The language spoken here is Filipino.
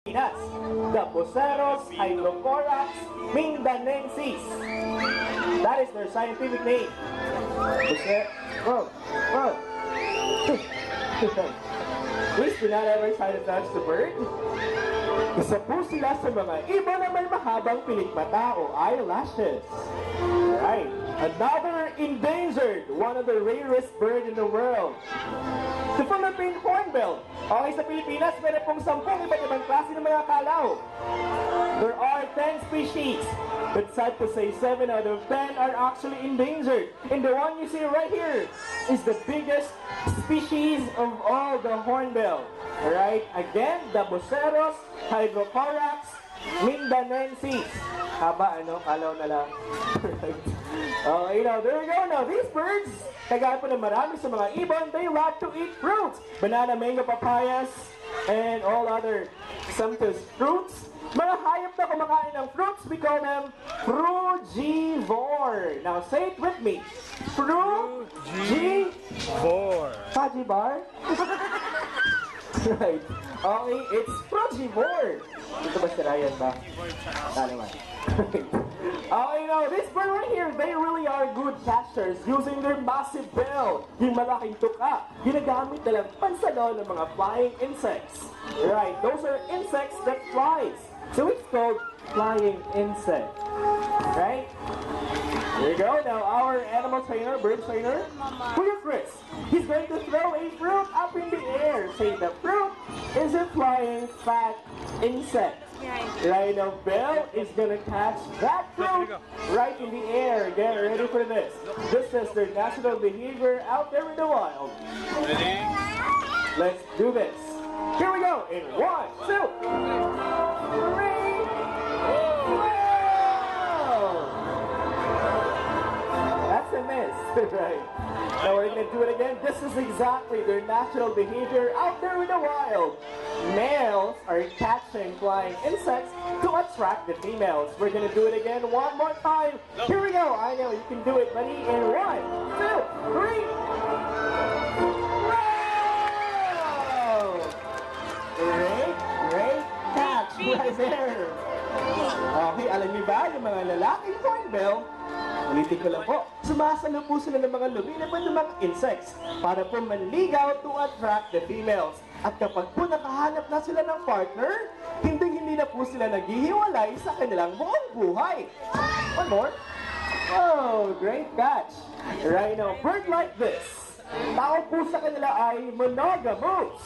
Pilipinas, the Buceros Hydrocorax mindanensis. That is their scientific name. Please do not ever try to touch the bird. Isa po sila sa mga iba na may mahabang pilikmata o eyelashes. Right. Another endangered, one of the rarest bird in the world. The Philippine hornbill. Okay, sa Pilipinas, meron pong 10 iba't ibang klase ng mga kalaw. There are 10 species, but sad to say 7 out of 10 are actually endangered. And the one you see right here is the biggest species of all the hornbill. Alright, again, the Buceros Hydrocorax mindanensis. Haba, kalaw na lang. Okay, now, there we go. Now, these birds, kagaya po ng marami sa mga ibon, they love to eat fruits. Banana, mango, papayas, and all other sumptuous fruits. Mga hayop na kumakain ng fruits, we call them frugivore. Now, say it with me. Frugivore. Fajibar? Right. Okay, it's frugivore. Ito ba si Ryan ba? Taliman. Okay, now, this bird right here, they really are good catchers using their massive bill. Yung malaking tuka, ginagamit nilang pansalo ng mga flying insects. Right, those are insects that flies. So it's called flying insect. Right? There you go. Now, our animal trainer, bird trainer, Kuya Chris, he's going to throw a fruit up in the air. Say the fruit is a flying fat insect. Right now, Bill is gonna catch that fruit right in the air. Get ready for this. This is their natural behavior out there in the wild. Ready? Let's do this. Here we go. In 1, 2, 3. Wow! That's a miss. Right. Now we're gonna do it again. This is exactly their natural behavior out there in the wild. Males are catching flying insects to attract the females. We're gonna do it again one more time. Here we go. I know you can do it. Ready? In 1, 2, 3. Wow! Great catch right there. Okay, alam niyo ba, yung mga lalaking hornbill, ulitin ko lang po, sumasalo po sila ng mga lumilipad ng mga insects para po manligaw to attract the females. At kapag po nakahanap na sila ng partner, hindi na po sila naghihiwalay sa kanilang buong buhay. One more. Oh, great catch. Right now, bird like this, tawag po sa kanila ay monogamous.